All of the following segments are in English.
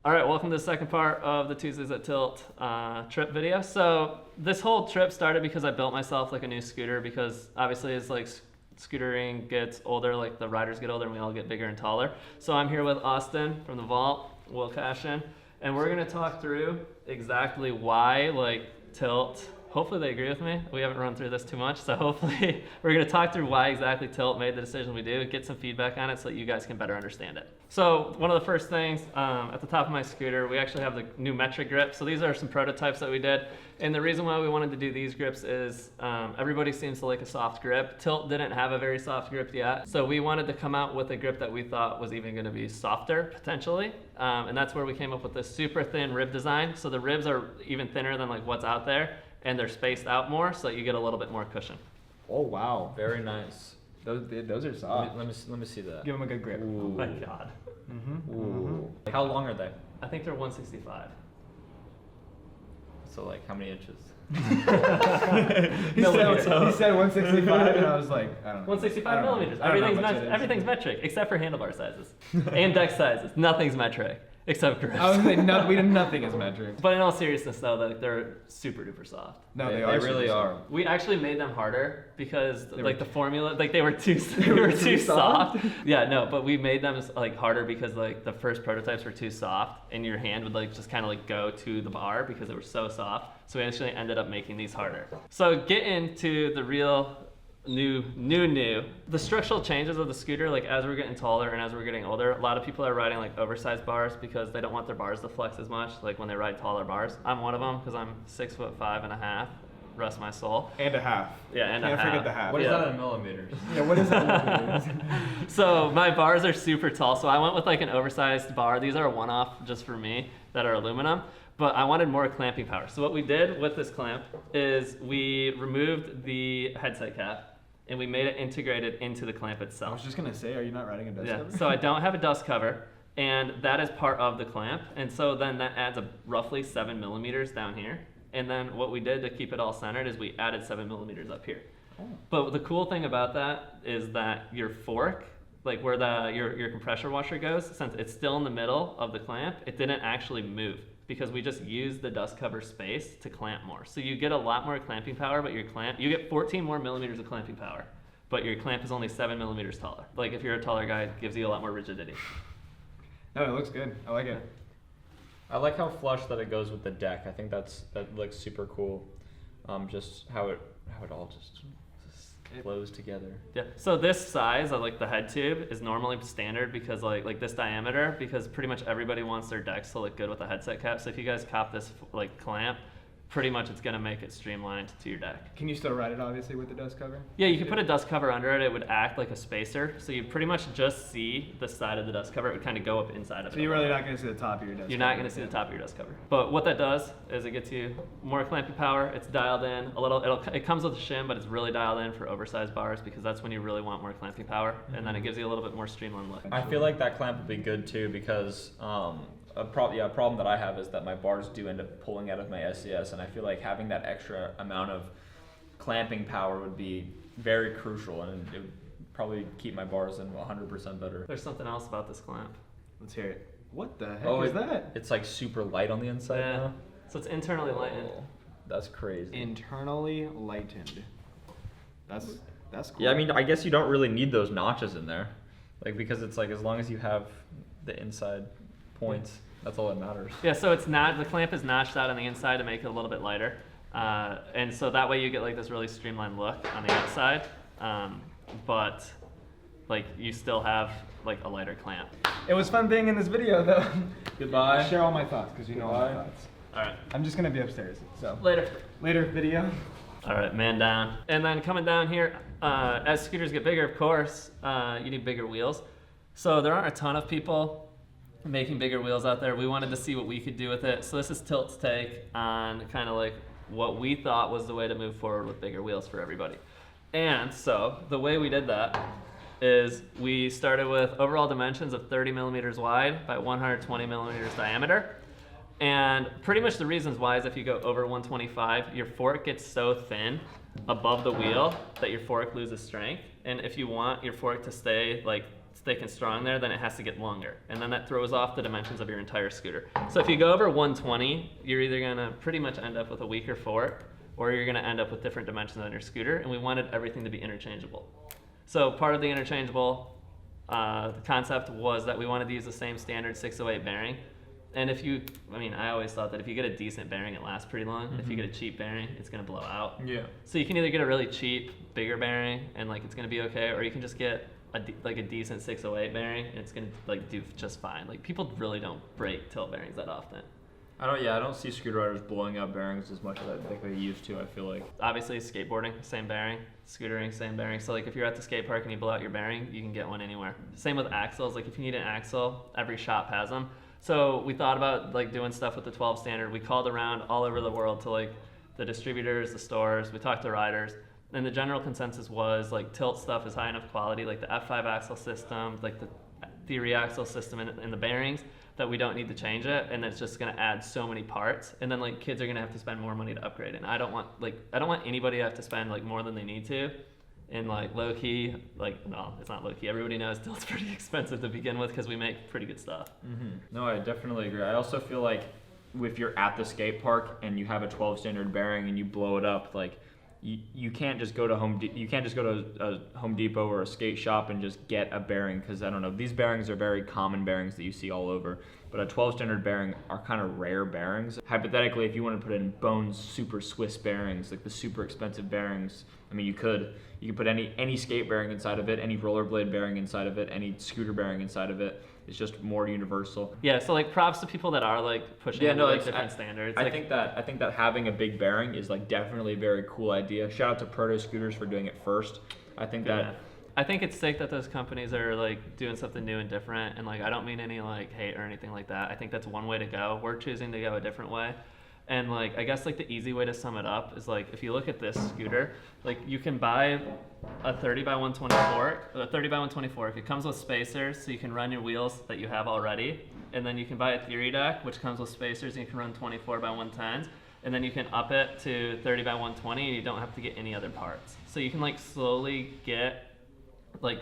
All right, welcome to the second part of the Tuesdays at Tilt trip video. So this whole trip started because I built myself like a new scooter, because obviously as like scootering gets older, like the riders get older and we all get bigger and taller. So I'm here with Austin from the Vault, Will Cashin, and we're gonna talk through exactly why like Tilt, hopefully they agree with me. We haven't run through this too much, so hopefully we're gonna talk through why exactly Tilt made the decision we do, get some feedback on it so that you guys can better understand it. So one of the first things, at the top of my scooter, we actually have the new Metra Grips. So these are some prototypes that we did. And the reason why we wanted to do these grips is everybody seems to like a soft grip. Tilt didn't have a very soft grip yet. So we wanted to come out with a grip that we thought was even gonna be softer, potentially. And that's where we came up with this super thin rib design. So the ribs are even thinner than like what's out there, and they're spaced out more, so you get a little bit more cushion. Oh wow, very nice. Those are soft. Let me see that. Give them a good grip. Ooh. Oh my God. Like, how long are they? I think they're 165. So like how many inches? he said 165 and I was like, I don't know. 165 millimeters. Everything's metric except for handlebar sizes and deck sizes. Nothing's metric except grips. I was like, nothing is metric. But in all seriousness though, they're super duper soft. No, they really are. We actually made them harder because like the formula, like they were too soft. Yeah, no, but we made them like harder because like the first prototypes were too soft and your hand would like just kind of like go to the bar because they were so soft. So we actually ended up making these harder. So get into the real new. The structural changes of the scooter, like as we're getting taller and as we're getting older, a lot of people are riding like oversized bars because they don't want their bars to flex as much, like when they ride taller bars. I'm one of them because I'm 6'5.5", rest my soul. And a half. Yeah, and a half. Can't forget the half. What is that in millimeters? Yeah, what is that in millimeters? So my bars are super tall, so I went with like an oversized bar. These are a one-off just for me that are aluminum. But I wanted more clamping power. So what we did with this clamp is we removed the headset cap and we made it integrated into the clamp itself. I was just gonna say, are you not riding a dust cover? So I don't have a dust cover, and that is part of the clamp. And so then that adds roughly 7 millimeters down here. And then what we did to keep it all centered is we added 7 millimeters up here. Oh. But the cool thing about that is that your fork, like where your compressor washer goes, since it's still in the middle of the clamp, it didn't actually move, because we just used the dust cover space to clamp more. So you get a lot more clamping power, but you get 14 more millimeters of clamping power, but your clamp is only 7 millimeters taller. Like if you're a taller guy, it gives you a lot more rigidity. No, it looks good. I like it. I like how flush that it goes with the deck. I think that looks super cool. Just how it all just flows together. Yeah. So this size of like the head tube is normally standard because like this diameter, because pretty much everybody wants their decks to look good with a headset cap. So if you guys cop this like clamp, pretty much it's gonna make it streamlined to your deck. Can you still ride it obviously with the dust cover? Yeah, you could put a dust cover under it. It would act like a spacer. So you pretty much just see the side of the dust cover. It would kind of go up inside of it. So you're really not gonna see the top of your dust cover. You're not gonna see the top of your dust cover. But what that does is it gets you more clamping power. It's dialed in a little. It comes with a shim, but it's really dialed in for oversized bars because that's when you really want more clamping power. And then it gives you a little bit more streamlined look. I feel like that clamp would be good too because a problem that I have is that my bars do end up pulling out of my SCS, and I feel like having that extra amount of clamping power would be very crucial, and it would probably keep my bars in 100% better. There's something else about this clamp. Let's hear it. What the heck is that? It's like super light on the inside now. So it's internally lightened. That's crazy. Internally lightened. That's cool. Yeah, I mean, I guess you don't really need those notches in there, like because it's like as long as you have the inside points. That's all that matters. Yeah, so the clamp is notched out on the inside to make it a little bit lighter. And so that way you get like this really streamlined look on the outside. But like you still have like a lighter clamp. It was fun being in this video though. Goodbye. Share all my thoughts because you know all my thoughts. All right. I'm just gonna be upstairs. So Later video. All right, man down. And then coming down here, as scooters get bigger, of course, you need bigger wheels. So there aren't a ton of people making bigger wheels out there. We wanted to see what we could do with it. So this is Tilt's take on kind of like what we thought was the way to move forward with bigger wheels for everybody. And so the way we did that is we started with overall dimensions of 30 millimeters wide by 120 millimeters diameter. And pretty much the reasons why is if you go over 125, your fork gets so thin above the wheel that your fork loses strength. And if you want your fork to stay like thick and strong there, then it has to get longer. And then that throws off the dimensions of your entire scooter. So if you go over 120, you're either gonna pretty much end up with a weaker fork, or you're gonna end up with different dimensions on your scooter, and we wanted everything to be interchangeable. So part of the interchangeable concept was that we wanted to use the same standard 608 bearing. And if you, I mean, I always thought that if you get a decent bearing, it lasts pretty long. If you get a cheap bearing, it's gonna blow out. Yeah. So you can either get a really cheap, bigger bearing, and like it's gonna be okay, or you can just get a decent 608 bearing, and it's gonna like do just fine. Like people really don't break tilt bearings that often. I don't see scooter riders blowing out bearings as much as I think they used to, I feel like. Obviously skateboarding, same bearing, scootering, same bearing. So like if you're at the skate park and you blow out your bearing, you can get one anywhere. Same with axles, like if you need an axle, every shop has them. So we thought about like doing stuff with the 12 standard. We called around all over the world to like the distributors, the stores, we talked to riders, and the general consensus was like tilt stuff is high enough quality, like the F5 axle system, like the theory axle system and the bearings, that we don't need to change it, and it's just gonna add so many parts, and then like kids are gonna have to spend more money to upgrade. And I don't want anybody to have to spend like more than they need to. And like low key, like no, it's not low key. Everybody knows tilt's pretty expensive to begin with because we make pretty good stuff. No, I definitely agree. I also feel like if you're at the skate park and you have a 12 standard bearing and you blow it up, like you can't just go to Home Depot or a skate shop and just get a bearing, because I don't know, these bearings are very common bearings that you see all over, but a 12 standard bearing are kind of rare bearings. Hypothetically, if you want to put in Bones super Swiss bearings, like the super expensive bearings, I mean, you could put any skate bearing inside of it, any rollerblade bearing inside of it, any scooter bearing inside of it. It's just more universal. Yeah, so like props to people that are like pushing like different standards. I think that having a big bearing is like definitely a very cool idea. Shout out to Proto Scooters for doing it first. I think it's sick that those companies are like doing something new and different, and like I don't mean any like hate or anything like that. I think that's one way to go. We're choosing to go a different way. And like I guess like the easy way to sum it up is like if you look at this scooter, like you can buy a 30 by 124, or a 30 by 124 if it comes with spacers, so you can run your wheels that you have already, and then you can buy a theory deck which comes with spacers and you can run 24 by 110s, and then you can up it to 30 by 120 and you don't have to get any other parts. So you can like slowly get like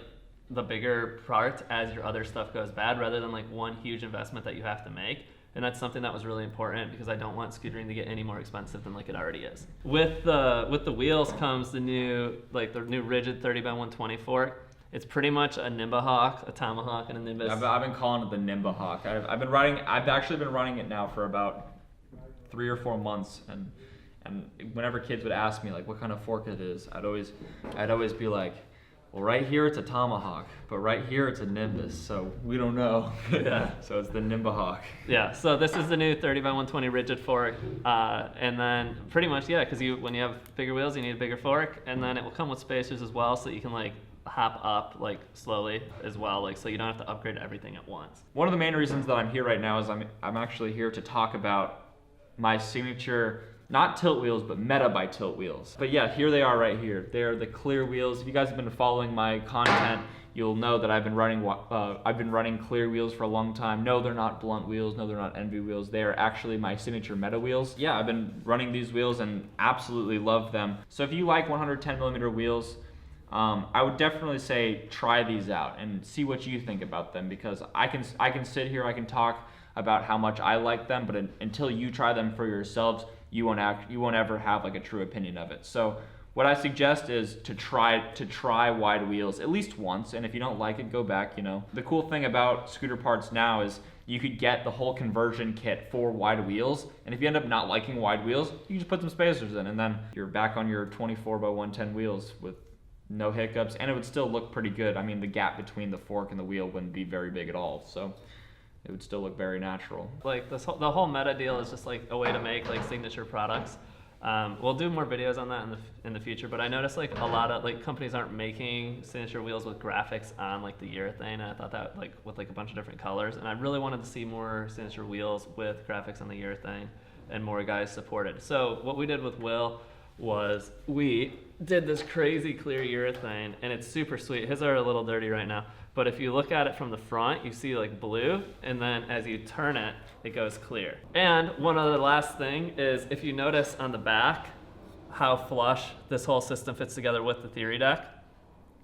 the bigger parts as your other stuff goes bad, rather than like one huge investment that you have to make. And that's something that was really important because I don't want scootering to get any more expensive than like it already is. With the wheels comes the new rigid 30 by 120 fork. It's pretty much a Nimbahawk, a Tomahawk, and a Nimbus. I've been calling it the Nimbahawk. I've actually been running it now for about 3 or 4 months, and whenever kids would ask me like what kind of fork it is, I'd always be like, well, right here it's a Tomahawk, but right here it's a Nimbus, so we don't know. Yeah. So it's the Nimbahawk. Yeah, so this is the new 30 by 120 rigid fork, and then pretty much, yeah, because when you have bigger wheels, you need a bigger fork, and then it will come with spacers as well, so you can like hop up like slowly as well, like so you don't have to upgrade everything at once. One of the main reasons that I'm here right now is I'm actually here to talk about my signature, not tilt wheels, but Metra by Tilt wheels. But yeah, here they are right here. They are the clear wheels. If you guys have been following my content, you'll know that I've been running clear wheels for a long time. No, they're not blunt wheels. No, they're not Envy wheels. They are actually my signature Metra wheels. Yeah, I've been running these wheels and absolutely love them. So if you like 110 millimeter wheels, I would definitely say try these out and see what you think about them, because I can sit here, I can talk about how much I like them, but until you try them for yourselves, you won't ever have like a true opinion of it. So what I suggest is to try wide wheels at least once, and if you don't like it, go back. You know, the cool thing about scooter parts now is you could get the whole conversion kit for wide wheels, and if you end up not liking wide wheels, you can just put some spacers in, and then you're back on your 24 by 110 wheels with no hiccups, and it would still look pretty good. I mean, the gap between the fork and the wheel wouldn't be very big at all, so it would still look very natural. Like the whole Metra deal is just like a way to make like signature products. We'll do more videos on that in the future, but I noticed like a lot of like companies aren't making signature wheels with graphics on like the urethane, and I thought that like with like a bunch of different colors, and I really wanted to see more signature wheels with graphics on the urethane and more guys supported. So what we did with Will was we did this crazy clear urethane, and it's super sweet. His are a little dirty right now, but if you look at it from the front, you see like blue, and then as you turn it, it goes clear. And one other last thing is, if you notice on the back how flush this whole system fits together with the theory deck,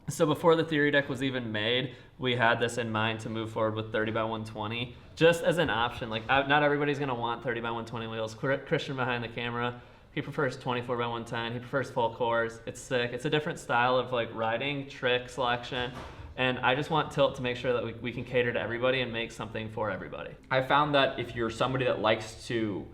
So before the theory deck was even made, we had this in mind to move forward with 30 by 120, just as an option. Like, not everybody's gonna want 30 by 120 wheels. Christian behind the camera, he prefers 24 by 110. He prefers full cores. It's sick. It's a different style of like riding, trick selection. And I just want Tilt to make sure that we can cater to everybody and make something for everybody. I found that if you're somebody that likes to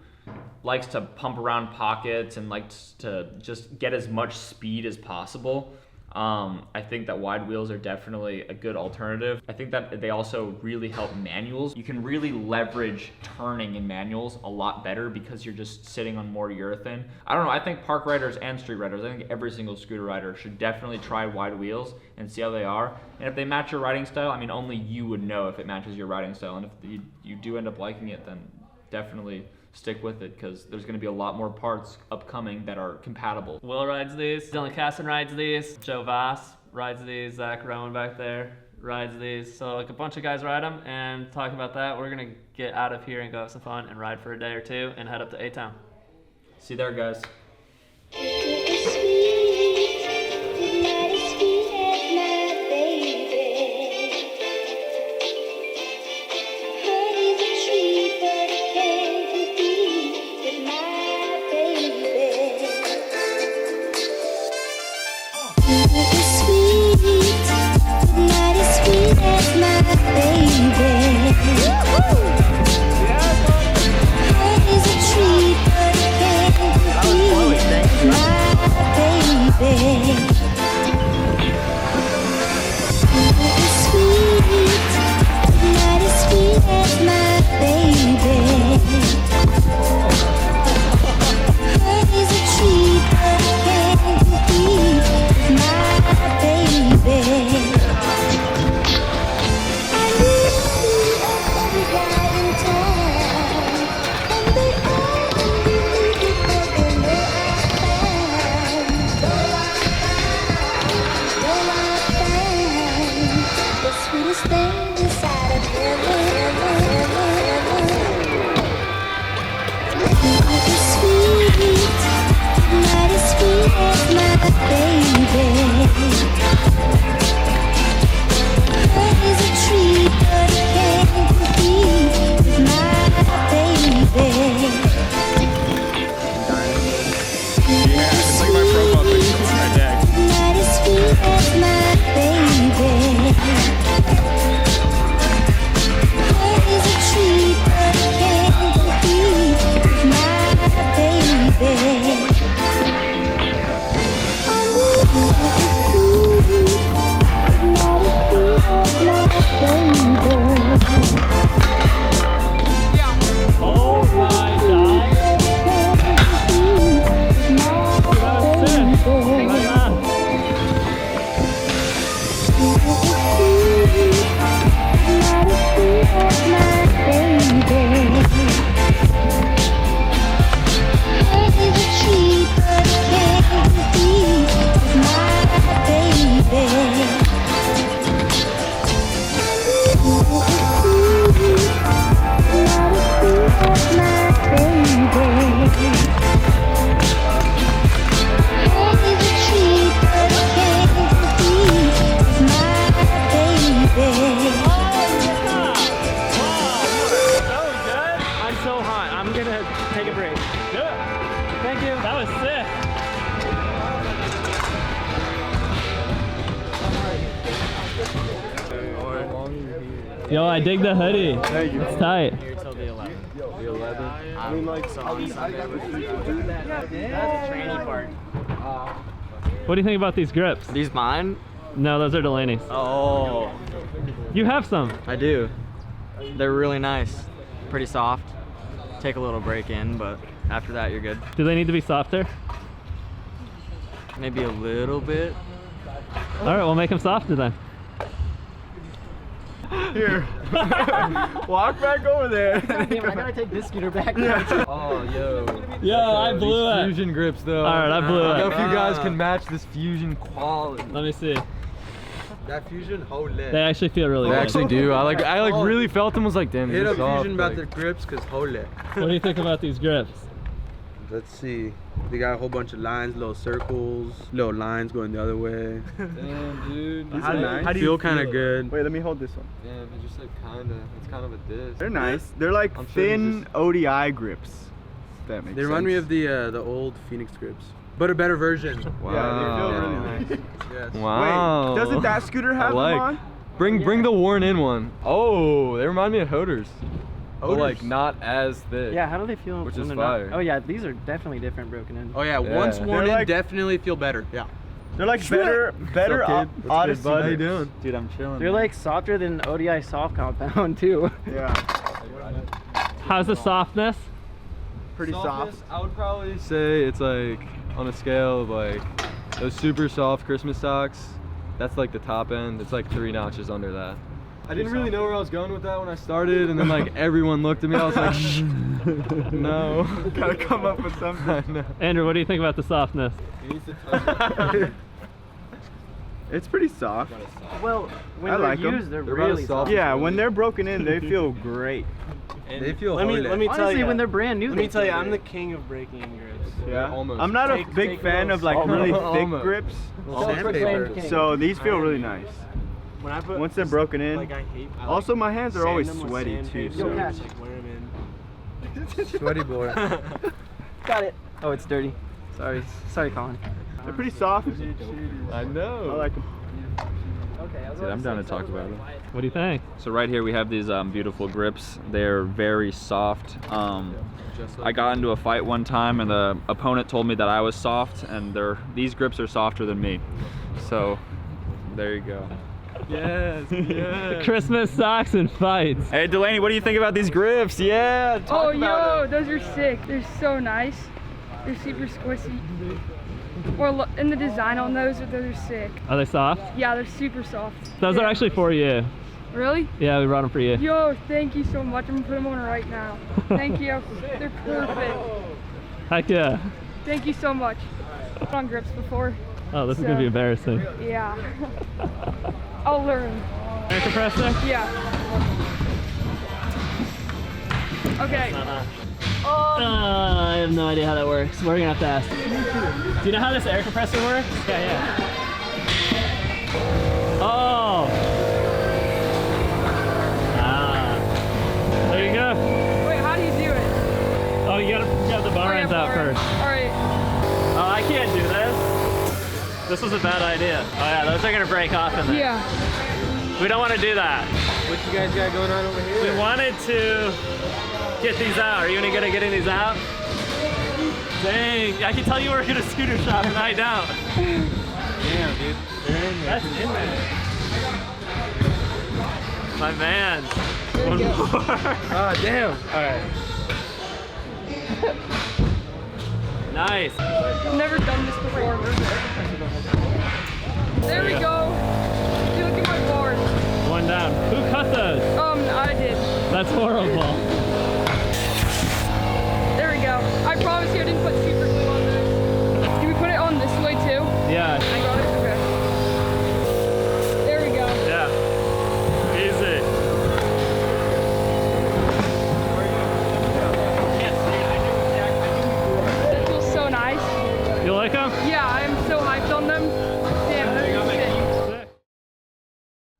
pump around pockets and likes to just get as much speed as possible, I think that wide wheels are definitely a good alternative. I think that they also really help manuals. You can really leverage turning in manuals a lot better because you're just sitting on more urethane. I don't know, I think park riders and street riders, I think every single scooter rider should definitely try wide wheels and see how they are. And if they match your riding style, I mean, only you would know if it matches your riding style. And if you do end up liking it, then definitely stick with it, because there's going to be a lot more parts upcoming that are compatible. Will rides these, Dylan Casson rides these, Joe Voss rides these, Zach Rowan back there rides these. So like a bunch of guys ride them, and talking about that, we're going to get out of here and go have some fun and ride for a day or two and head up to A-Town. See you there, guys. Yo, I dig the hoodie. Thank you. It's tight. Here till the 11th. The 11th? I mean, like, So on Sunday we're gonna do that. That's the training part. What do you think about these grips? These mine? No, those are Delaney's. Oh, You have some. I do. They're really nice. Pretty soft. Take a little break in, but after that you're good. Do they need to be softer? Maybe a little bit. All right, we'll make them softer then. Here. Walk back over there. Damn it, I gotta take this scooter back. Oh, yo. Yo, I blew it. Fusion grips, though. All right, I blew I don't it. know if you guys can match this fusion quality. Let me see. That fusion, hold it. They actually feel really They good. actually do. I really felt them. Was like, damn. Hit they're up soft, fusion about like- the grips, cause hold it. What do you think about these grips? Let's see. They got a whole bunch of lines, little circles, little lines going the other way. Damn, dude. How How do you feel kind of good. Wait, let me hold this one. Damn, it's just like it's kind of a disc. They're nice. They're like I'm sure thin he's ODI grips. If that makes sense. They remind me of the old Phoenix grips, but a better version. Wow. Yeah, they feel really nice. Yes. Wow. Wait, doesn't that scooter have them on? Bring the worn in one. Oh, they remind me of Hoders. But Hoders? like not as thick. Yeah, how do they feel? Which when is they're fire. Not? Oh yeah, these are definitely different broken in. Oh yeah, Yeah. once worn They're in, like- definitely feel better. Yeah. They're like better Odyssey. How you doing? Dude, I'm chilling. They're like softer than ODI soft compound too. Yeah. How's the softness? Pretty soft. I would probably say it's like on a scale of like those super soft Christmas socks. That's like the top end. It's like 3 notches under that. I didn't really know where I was going with that when I started, and then like everyone looked at me. I was like, shh, no. Gotta come up with something. I know. Andrew, what do you think about the softness? It's pretty soft. Well, when I they're like 'em. used, they're They're about really as soft soft. Yeah, when they're broken in, they feel great. They feel Let me holy. tell Honestly, you. when they're brand new, Let they me tell you, feel I'm the great. king of breaking in grips. Yeah. Almost. I'm not a Take- big take fan those. of like Almost. really thick Almost. grips. Sandpaper. So these feel really nice. When I put Once they're broken in. like I hate. I Also, my hands are always sand them with sweaty too. sandpaper, So. just, like, wear 'em in. Sweaty boy. Got it. Oh, it's dirty. Sorry, Colin. They're pretty soft. I know. I like them. Dude, I'm down to talk about it. What do you think? So right here we have these beautiful grips. They're very soft. I got into a fight one time and the opponent told me that I was soft, and these grips are softer than me. So there you go. Yes. Yes. Christmas socks and fights. Hey Delaney, what do you think about these grips? Yeah. Oh, yo, those are sick. They're so nice. They're super squishy. Or look, and the design on those are sick. Are they soft? Yeah, they're super soft. Those are actually for you. Really? Yeah, we brought them for you. Yo, thank you so much. I'm gonna put them on right now. Thank you. They're perfect. Heck yeah. Thank you so much. Put on grips before. Oh, this is gonna be embarrassing. Yeah. I'll learn. Air compressor? Yeah. Okay. I have no idea how that works. We're gonna have to ask. Do you know how this air compressor works? Yeah. Oh. There you go. Wait, how do you do it? Oh, you gotta grab the bar ends out first. Alright. Oh, I can't do this. This was a bad idea. Oh yeah, those are gonna break off in there. Yeah. We don't want to do that. What you guys got going on over here? We wanted to get these out. Are you any good at getting these out? Dang, I can tell you work at a scooter shop and I don't. Damn, dude. They're in there. That's in there. My man. One you go. more. Ah, damn. All right. Nice. I've never done this before. There we go. Dude, look at my board. One down. Who cut those? I did. That's horrible. There we go. I promise you I didn't put super glue on this. Can we put it on this way too? Yeah. I got it. Okay. There we go. Yeah. Easy. That feels so nice. You like them? Yeah, I'm so hyped on them. Damn, they're sick.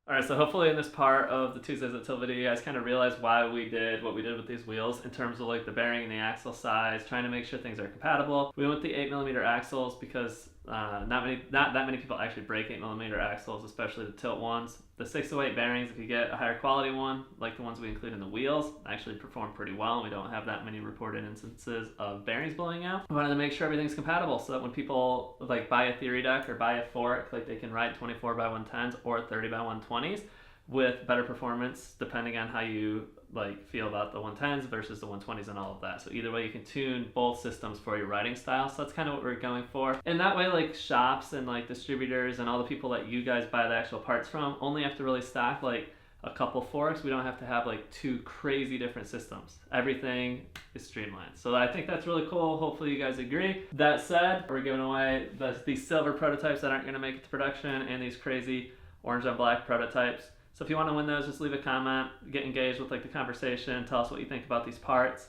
Alright, so hopefully in this part of the Tuesdays at Tilt video, you guys kind of realize why we did what we did with these wheels in terms of like the bearing and the axle size, trying to make sure things are compatible. We went with the 8mm axles because not that many people actually break 8mm axles, especially the tilt ones. The 608 bearings, if you get a higher quality one, like the ones we include in the wheels, actually perform pretty well. We don't have that many reported instances of bearings blowing out. We wanted to make sure everything's compatible so that when people like buy a theory deck or buy a fork, like they can ride 24x110s or 30x120s with better performance depending on how you like feel about the 110s versus the 120s and all of that. So either way you can tune both systems for your riding style. So that's kind of what we're going for. And that way like shops and like distributors and all the people that you guys buy the actual parts from only have to really stock like a couple forks. We don't have to have like 2 crazy different systems. Everything is streamlined. So I think that's really cool. Hopefully you guys agree. That said, we're giving away these silver prototypes that aren't going to make it to production and these crazy orange on black prototypes. So if you want to win those, just leave a comment, get engaged with like the conversation, tell us what you think about these parts.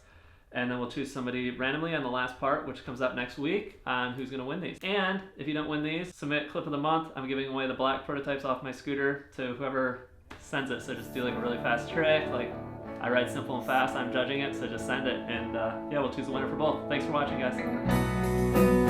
and then we'll choose somebody randomly on the last part, which comes up next week, on who's gonna win these. And if you don't win these, submit clip of the month. I'm giving away the black prototypes off my scooter to whoever sends it. So just do like a really fast trick, like I ride simple and fast, I'm judging it, so just send it, and yeah, we'll choose a winner for both. Thanks for watching, guys.